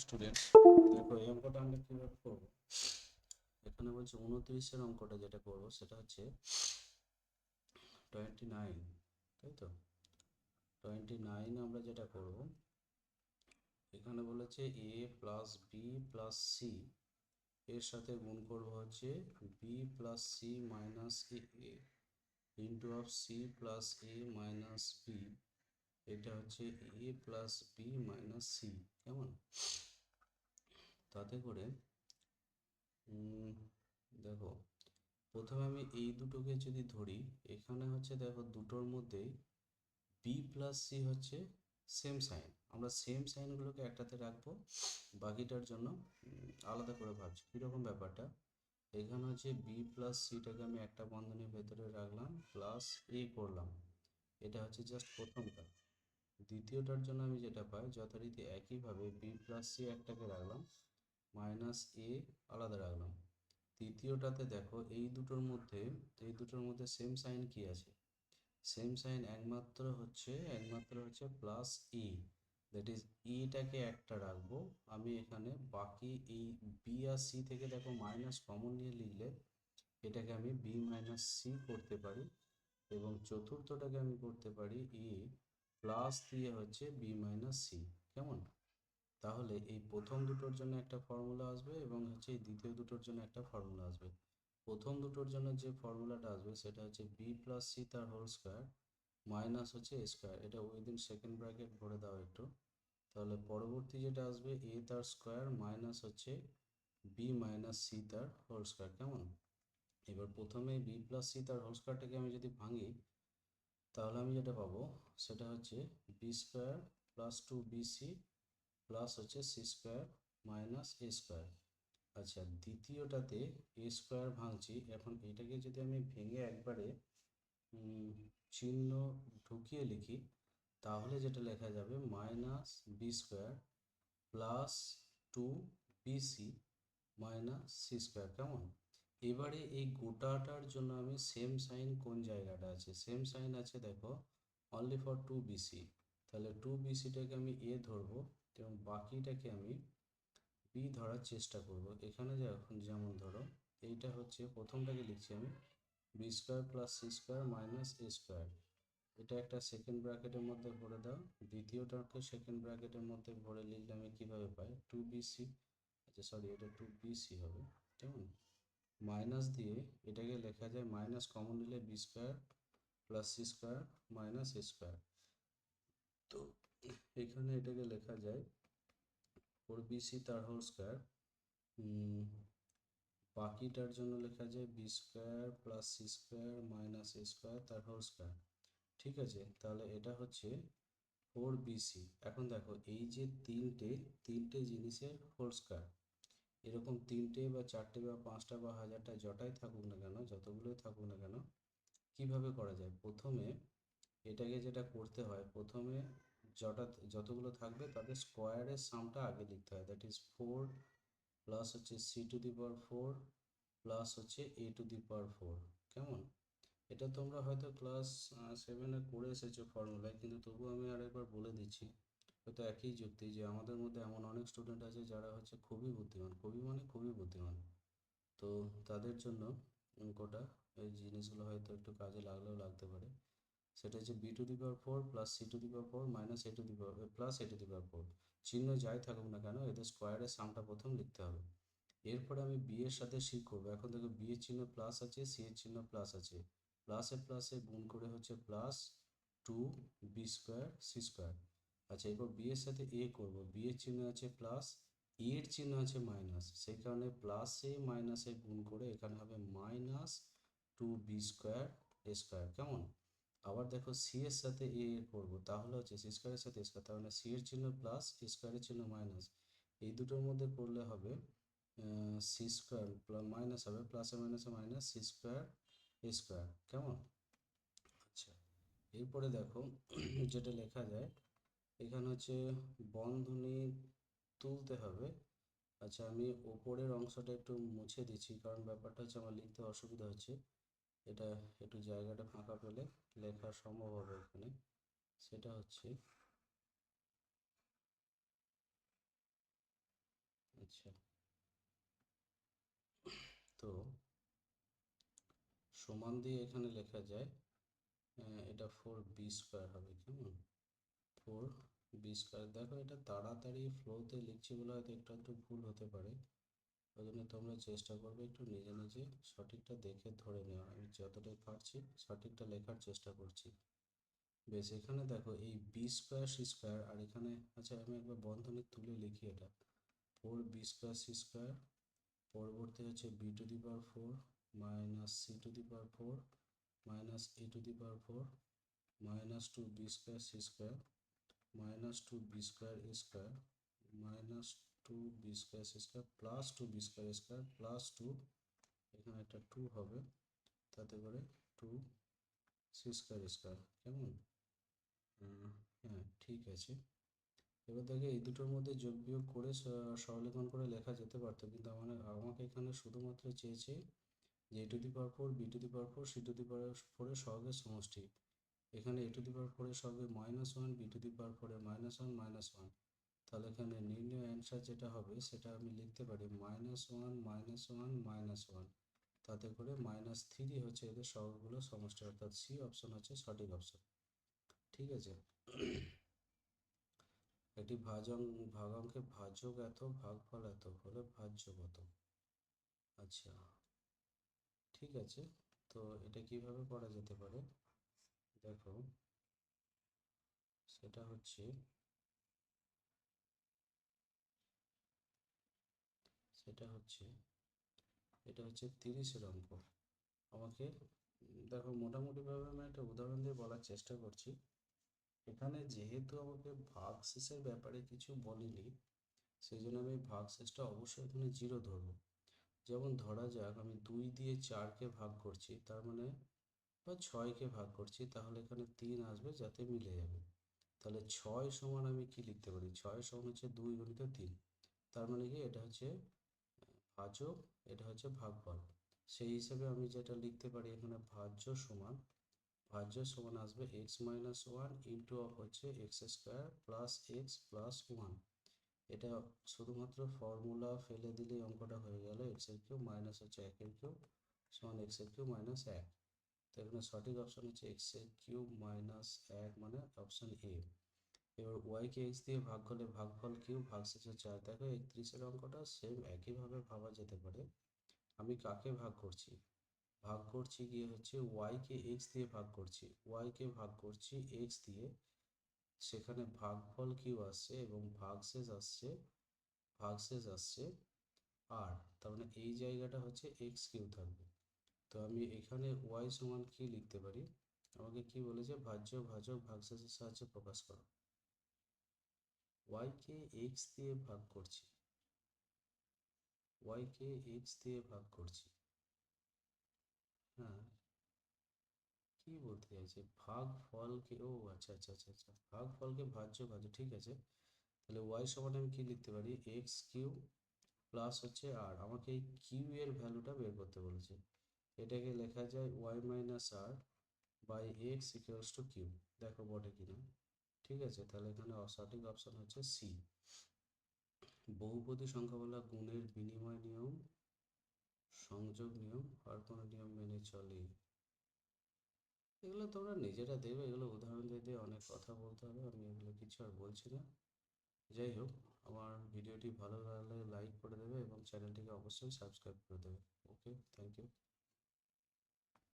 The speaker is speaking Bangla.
স্টুডেন্ট, দেখো এই অঙ্কটা আমরা কিভাবে করব। এখানে বলছে 29-এর অঙ্কটা যেটা করব সেটা হচ্ছে 29, তাই তো। 29 আমরা যেটা করব, এখানে বলেছে a plus B plus C এর সাথে গুণ করব হচ্ছে B plus C minus A into of C plus A minus B. এটা হচ্ছে A plus B minus C. কেমন? তাতে করে দেখো, প্রথমে আমি এই দুটোকে যদি ধরি, এখানে হচ্ছে দেখো দুটোর মধ্যেই বি প্লাস সি হচ্ছে সেম সাইন। আমরা সেম সাইনগুলোকে একটাতে রাখবো, বাকিটার জন্য আলাদা করে ভাবছি কীরকম ব্যাপারটা। এখানে হচ্ছে বি প্লাস সিটাকে আমি একটা বন্ধনীর ভেতরে রাখলাম, প্লাস এ করলাম। এটা হচ্ছে জাস্ট প্রথমটা। দ্বিতীয়টার জন্য আমি যেটা পাই যথারীতি একইভাবে বি প্লাস সি একটাকে রাখলাম, মাইনাস এ আলাদা রাখলাম। তৃতীয়টাতে দেখো এই দুটোর মধ্যে সেম সাইন কি আছে? সেম সাইন একমাত্র হচ্ছে প্লাস ই। দ্যাট ইজ ইটাকে একটা রাখবো আমি এখানে, বাকি এই বি আর সি থেকে দেখো মাইনাস কমন নিয়ে লিখলে এটাকে আমি বি মাইনাস সি করতে পারি, এবং চতুর্থটাকে আমি করতে পারি ই প্লাস দিয়ে হচ্ছে বি মাইনাস সি। কেমন? তাহলে এই প্রথম দুটোর জন্য একটা ফর্মুলা আসবে এবং হচ্ছে এই দ্বিতীয় দুটোর জন্য একটা ফর্মুলা আসবে। প্রথম দুটোর জন্য যে ফর্মুলাটা আসবে সেটা হচ্ছে বি প্লাস সি তার হোল স্কোয়ার মাইনাস হচ্ছে এ স্কোয়ার। এটা উইদিন সেকেন্ড ব্র্যাকেট ভরে দাও একটু। তাহলে পরবর্তী যেটা আসবে এ তার স্কোয়ার মাইনাস হচ্ছে বি মাইনাস সি তার হোল স্কোয়ার। কেমন? এবার প্রথমে বি প্লাস সি তার হোল স্কোয়ারটাকে আমি যদি ভাঙি, তাহলে আমি যেটা পাবো সেটা হচ্ছে B square plus two B C plus হচ্ছে C square minus A square. আচ্ছা, দ্বিতীয়টাতে এ স্কোয়ার ভাঙছি, এখন এটাকে যদি আমি ভেঙে একবারে চিহ্ন ঢুকিয়ে লিখি, তাহলে যেটা লেখা যাবে minus B square plus two B C minus C square. কেমন? এবারে এই গোটাটার জন্য আমি সেম সাইন কোন জায়গাটা আছে? সেম সাইন আছে দেখো অনলি ফর টু বিসি। তাহলে টু বিসিটাকে আমি এ ধরবো এবং বাকিটাকে আমি বি ধরার চেষ্টা করব। এখানে যেমন ধরো এইটা হচ্ছে প্রথমটাকে লিখছি আমি B square plus C square minus A square. এটা একটা সেকেন্ড ব্র্যাকেটের মধ্যে ভরে দাও। দ্বিতীয়টাকে সেকেন্ড ব্র্যাকেটের মধ্যে ভরে লিখলে আমি কীভাবে পাই? টু বিসি, আচ্ছা সরি, এটা টু বিসি হবে। কেমন? মাইনাস দিয়ে এটাকে লেখা যায়, মাইনাস কমন নিলে B square plus C square minus A square. তো এখানে এটাকে লেখা যায় ফোর বিসি তার হোল স্কোয়ার, বাকিটার জন্য লেখা যায় B square plus C square minus A square তার হোল স্কোয়ার। ঠিক আছে, তাহলে এটা হচ্ছে ফোর বিসি। এখন দেখো এই যে তিনটে তিনটে জিনিসের হোল স্কোয়ার, এরকম তিনটে বা চারটে বা পাঁচটা বা হাজারটা যটাই থাকুক না কেন, যতগুলোই থাকুক না কেন, কিভাবে করা যায়? প্রথমে এটাকে যেটা করতে হয়, প্রথমে যতগুলো থাকবে তাদের স্কোয়ারের সামটা আগে লিখতে হয়। দ্যাট ইজ ফোর প্লাস হচ্ছে C to the power four plus হচ্ছে A to the power four. কেমন? এটা তোমরা হয়তো ক্লাস 7-এ করে এসেছো ফর্মুলায়, কিন্তু তবুও আমি আরেকবার বলে দিচ্ছি। হয়তো একই যুক্তি যে আমাদের মধ্যে এমন অনেক স্টুডেন্ট আছে যারা হচ্ছে খুবই বুদ্ধিমান, খুবই বুদ্ধিমান। তো তাদের জন্য অঙ্কটা, এই জিনিসগুলো হয়তো একটু কাজে লাগলেও লাগতে পারে। সেটা হচ্ছে B to the power four plus C to the power four minus A to the power plus A to the power four. চিহ্ন যাই থাকুক না কেন, এদের স্কোয়ারের সামটা প্রথম লিখতে হবে। এরপরে আমি বি এর সাথে সি করবো। এখন দেখো বি এর চিহ্ন প্লাস আছে, সি এর চিহ্ন প্লাস আছে, প্লাসে প্লাসে গুণ করে হচ্ছে plus two B square C square. আচ্ছা, এরপর বি এর সাথে এ করবো, বি এর চিহ্ন আছে প্লাস, এর চিহ্ন আছে মাইনাস, সেই কারণে প্লাসে মাইনাসে গুণ করে এখানে হবে মাইনাস টু বি স্কোয়ার এ স্কোয়ার। কেমন? আবার দেখো সি এর সাথে এ করবো, তাহলে হচ্ছে সি স্কোয়ারের সাথে স্কোয়ার, তাহলে সি এর চিহ্ন প্লাস স্কোয়ারের চিহ্ন মাইনাস, এই দুটোর মধ্যে করলে হবে সি স্কোয়ার মাইনাস হবে, প্লাসে মাইনাসে মাইনাস সি স্কোয়ার এ স্কোয়ার। কেমন? আচ্ছা, এরপরে দেখো যেটা লেখা যায় এখানে হচ্ছে বন্ধনী তুলতে হবে। আচ্ছা, আমি ওপরের অংশটা একটু মুছে দিচ্ছি, কারণ ব্যাপারটা হচ্ছে আমার লিখতে অসুবিধা হচ্ছে। এটা একটু জায়গাটা ফাঁকা পেলে লেখা সম্ভব হবে এখানে। সেটা হচ্ছে আচ্ছা, তো সমান দিয়ে এখানে লেখা যায়, এটা 4b² হবে, কেমন? 4b²। দেখো এটা তাড়াতাড়ি ফ্লোতে লিখছি বলে হয়তো একটু একটু ভুল হতে পারে, ওই জন্য তোমরা চেষ্টা করবে একটু নিজে নিজে সঠিকটা দেখে ধরে নেওয়া। আমি যতটা পারছি সঠিকটা লেখার চেষ্টা করছি। বেশ, এখানে দেখো এই b²c² আর এখানে, আচ্ছা আমি একবার বন্ধনী তুলে লিখি এটা, 4b²c², পরবর্তী হচ্ছে b⁴ minus c⁴ minus a⁴ minus 2b²c² minus 2b²a² minus 2b²c² plus 2b² plus 2, এখানে একটা 2 হবে, তাতে করে 2c²², কেমন? হ্যাঁ, ঠিক আছে। এবার দেখে এই দুটোর মধ্যে যোগ বিয়োগ করে সরলীকরণ করে লেখা যেতে পারতো, কিন্তু আমাকে এখানে শুধুমাত্র চেয়েছে যে a⁴ b⁴ c⁴ এর সহগের সমষ্টি। এখানে a⁴ এর সহগে -1, b⁴ এর -1 -1, তাহলে এখানে নির্ণয় অ্যান্সার যেটা হবে সেটা আমি লিখতে পারি -1 -1 -1, তাতে করে -3 হচ্ছে এদের সহগগুলো সমষ্টি, অর্থাৎ সি অপশন হচ্ছে সঠিক অপশন। ঠিক আছে, এটি ভাগাঙ্কে ভাজক এত ভাগফল এত হলে ভাজ্য কত? আচ্ছা, ঠিক আছে, তো এটা কিভাবে করা যেতে পারে দেখো, সেটা হচ্ছে এটা হচ্ছে 30-এর অঙ্ক। আমাকে দেখো মোটামুটিভাবে আমি একটা উদাহরণ দিয়ে বলার চেষ্টা করছি। এখানে যেহেতু আমাকে ভাগশেষের ব্যাপারে কিছু বলেনি, সেই জন্য আমি ভাগশেষটা অবশ্যই এখানে 0 ধরবো। যেমন ধরা যাক আমি 2 দিয়ে 4কে ভাগ করছি, তার মানে বা 6কে ভাগ করছি, তাহলে এখানে 3 আসবে যাতে মিলে যাবে। তাহলে 6 সমান আমি কি লিখতে পারি? 6 সমান হচ্ছে 2 × 3, তার মানে কি এটা হচ্ছে ভাজক, এটা হচ্ছে ভাগফল। সেই হিসেবে আমি যেটা লিখতে পারি এখানে ভাজ্য সমান আসবে x-1 ইন্টু হচ্ছে x² প্লাস x প্লাস 1। এটা শুধুমাত্র ফর্মুলা ফেলে দিলেই অঙ্কটা হয়ে গেল, x³ মাইনাস হচ্ছে 1³ সমান x³ মাইনাস 1। তো এখানে সঠিক অপশন হচ্ছে x³ মাইনাস 1, মানে অপশন এ। এবার ওয়াইকে এক্স দিয়ে ভাগ করলে ভাগফল কিউব ভাগশেষে 4। দেখো 31-এর অঙ্কটা সেম একইভাবে ভাবা যেতে পারে। আমি কাকে ভাগ করছি? ভাগ করছি গিয়ে হচ্ছে ওয়াইকে এক্স দিয়ে ভাগ করছি, ওয়াইকে ভাগ করছি এক্স দিয়ে, সেখানে ভাগফল কিউ আসছে এবং ভাগশেষ আসছে আর, তার মানে এই জায়গাটা হচ্ছে x³ থাকবে। তো আমি এখানে ওয়াই সমান কি লিখতে পারি? আমাকে কি বলেছে? ভাজ্য ভাজক ভাগশেষের সাহায্যে প্রকাশ করো। ওয়াইকে এক্স দিয়ে ভাগ করছি, হ্যাঁ, কি বলতে চাইছে? ভাগ ফলকে, ও আচ্ছা আচ্ছা আচ্ছা আচ্ছা, ভাগ ফলকে ভাজ্য ঠিক আছে। তাহলে ওয়াই সমান আমি কি লিখতে পারি? x³ প্লাস হচ্ছে আর, আমাকে এই কিউ এর ভ্যালুটা বের করতে বলেছে। এটাকে লেখা যায় Y minus R by X equals to Q. দেখো বটে কিনা। ঠিক আছে, তাহলে এখানে সঠিক অপশন হচ্ছে সি। বহুপদী সংখ্যা বলা গুণের বিনিময় নিয়ম, সংযোগ নিয়ম আর কোনো নিয়ম মেনে চলে? এগুলো তোমরা নিজেরা দেবে, এগুলো উদাহরণ দিয়ে দিয়ে অনেক কথা বলতে হবে, আমি এগুলো কিছু আর বলছি না। যাই হোক, আমার ভিডিওটি ভালো লাগলে লাইক করে দেবে এবং চ্যানেলটিকে অবশ্যই সাবস্ক্রাইব করে দেবে। ওকে, থ্যাংক ইউ।